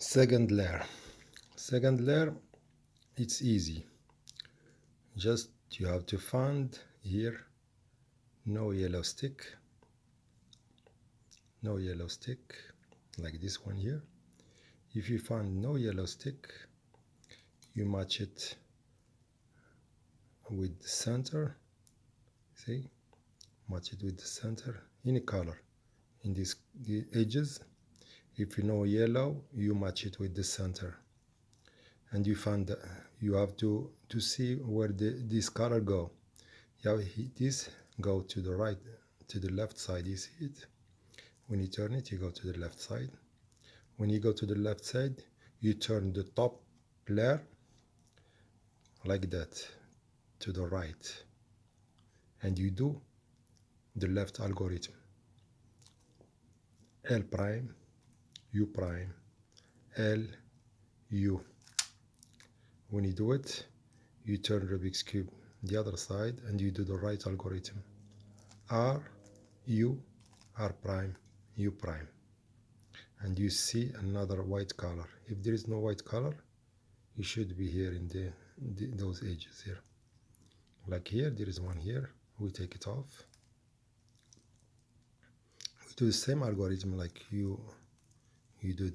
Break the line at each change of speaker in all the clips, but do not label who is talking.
Second layer. Second layer, it's easy. Just you have to find here no yellow stick, like this one here. If you find no yellow stick, you match it with the center. See, match it with the center, any color in the edges. If you know yellow, you match it with the center, and you find you have to see where this color go. You have this go to the right, to the left side. You see it? When you turn it, you go to the left side. When you go to the left side, you turn the top layer like that to the right, and you do the left algorithm. L prime, U prime, L, U. When you do it, you turn Rubik's Cube the other side and you do the right algorithm. R, U, R prime, U prime. And you see another white color. If there is no white color, it should be here in those edges here. Like here, there is one here. We take it off. We do the same algorithm like you do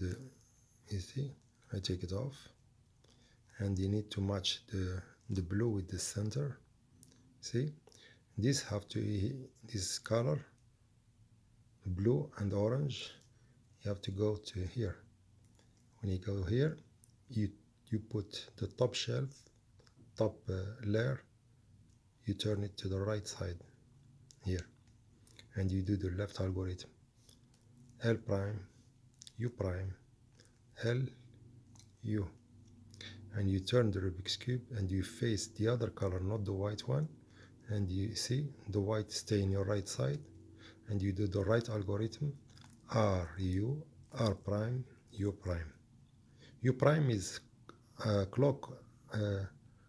you see? I take it off. And you need to match the blue with the center. See, this color, blue and orange, you have to go to here. When you go here, you put the top shelf, top layer, you turn it to the right side here, and you do the left algorithm. L prime, U prime, L, U. And you turn the Rubik's Cube and you face the other color, not the white one, and you see the white stay in your right side, and you do the right algorithm. R, U, R prime, U prime. U prime is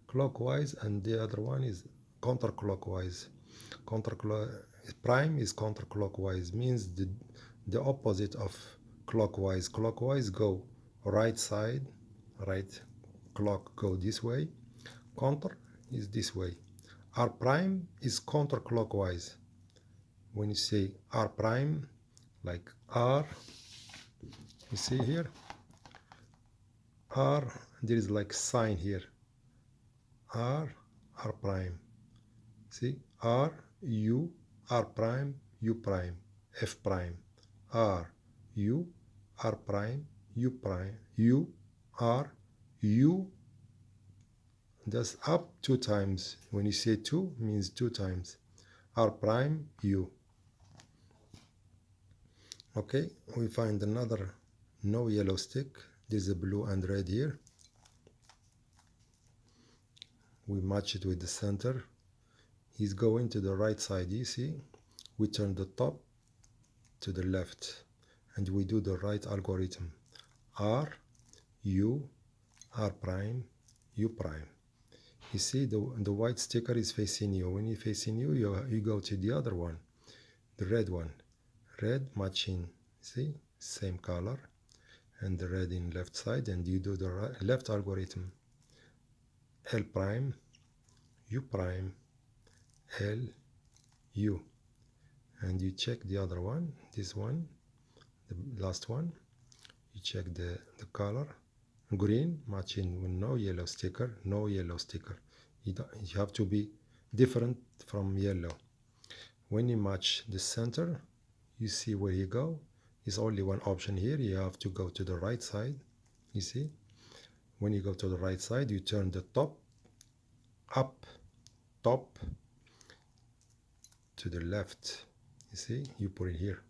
clockwise, and the other one is counterclockwise. Prime is counterclockwise, means the opposite of clockwise. Clockwise go right side, right clock go this way. Counter is this way. R prime is counterclockwise. When you say R prime, like R, you see here, R, there is like sign here. R, R prime. See, R, U, R prime, U prime, F prime. R, U, R prime, U prime, U, R, U. That's up 2 times. When you say 2, means 2 times. R prime, U. Okay, we find another no yellow stick. There's a blue and red here. We match it with the center. He's going to the right side, you see. We turn the top to the left and we do the right algorithm. R, U, R prime, U prime. You see the white sticker is facing you. When you're facing you, you go to the other one, the red one. Red matching, see, same color, and the red in left side, and you do the left algorithm. L prime, U prime, L, U. And you check the other one, this one, the last one. You check the color. Green matching with no yellow sticker, no yellow sticker. You have to be different from yellow. When you match the center, you see where you go. There's only one option here. You have to go to the right side. You see? When you go to the right side, you turn the top up, top to the left. You see? You put it here.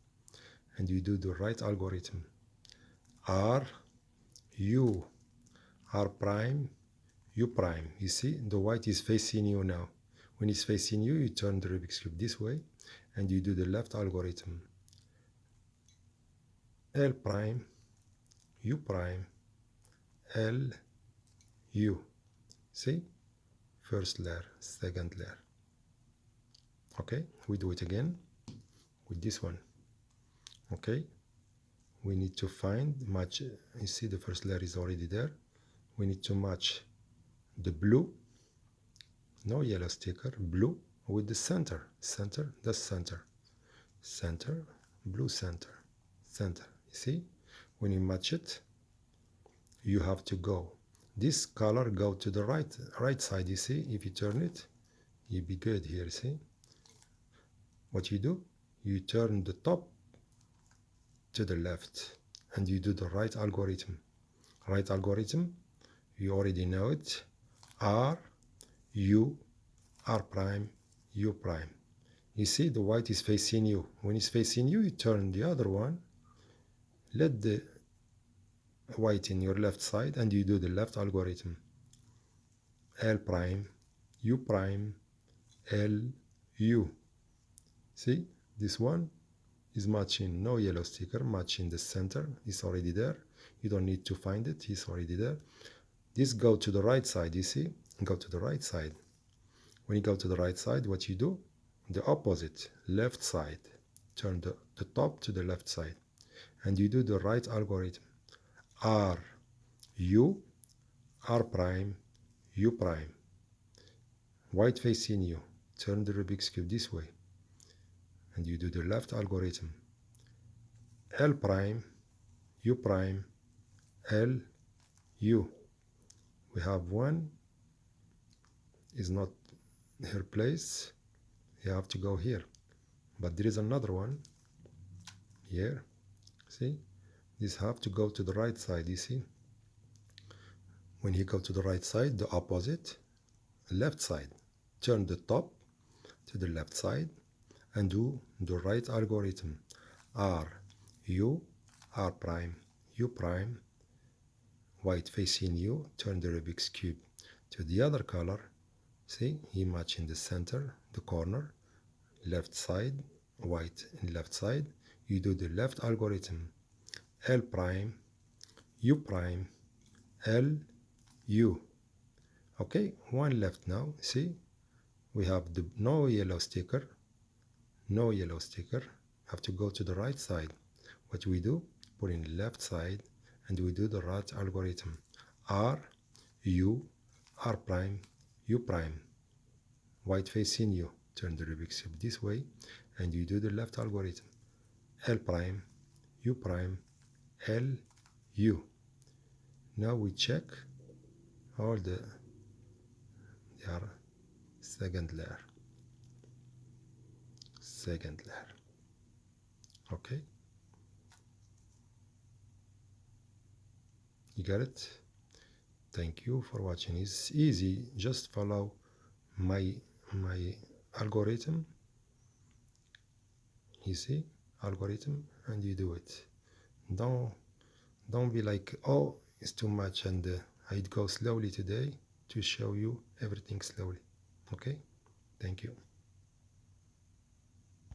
And you do the right algorithm. R, U, R prime, U prime. You see? The white is facing you now. When it's facing you, you turn the Rubik's Cube this way. And you do the left algorithm. L prime, U prime, L, U. See? First layer, second layer. Okay, we do it again with this one. Okay, we need to match. You see the first layer is already there. We need to match the blue, no yellow sticker, blue with the center, the center, blue center. You see, when you match it, you have to go. This color go to the right side, you see. If you turn it, you'll be good here, see. What you do, you turn the top to the left and you do the right algorithm. Right algorithm, you already know it. R, U, R prime, U prime. You see the white is facing you. When it's facing you, you turn the other one. Let the white in your left side and you do the left algorithm. L prime, U prime, L, U. See, this one is matching, no yellow sticker, matching the center. It's already there. You don't need to find it. It's already there. This go to the right side, you see? Go to the right side. When you go to the right side, what you do? The opposite, left side. Turn the top to the left side. And you do the right algorithm. R, U, R prime, U prime. White facing you. Turn the Rubik's Cube this way. And you do the left algorithm. L prime, U prime, L, U. We have one is not her place. You have to go here. But there is another one here. See? This have to go to the right side, you see? When you go to the right side, the opposite, left side. Turn the top to the left side and do the right algorithm. R, U, R prime, U prime, white facing you, turn the Rubik's Cube to the other color. See, he match in the center, the corner, left side, white in left side. You do the left algorithm. L prime, U prime, L, U. Okay, one left now. See, we have the no yellow sticker, no yellow sticker. Have to go to the right side. What we do, put in the left side and we do the right algorithm. R, U, R prime, U prime. White facing you. Turn the Rubik's Cube this way and you do the left algorithm. L prime, U prime, L, U. Now we check all they are second layer. Okay, you got it? Thank you for watching. It's easy, just follow my algorithm. You see, algorithm, and you do it. Don't be like, oh, it's too much, and I'd go slowly today to show you everything slowly. Okay, thank you.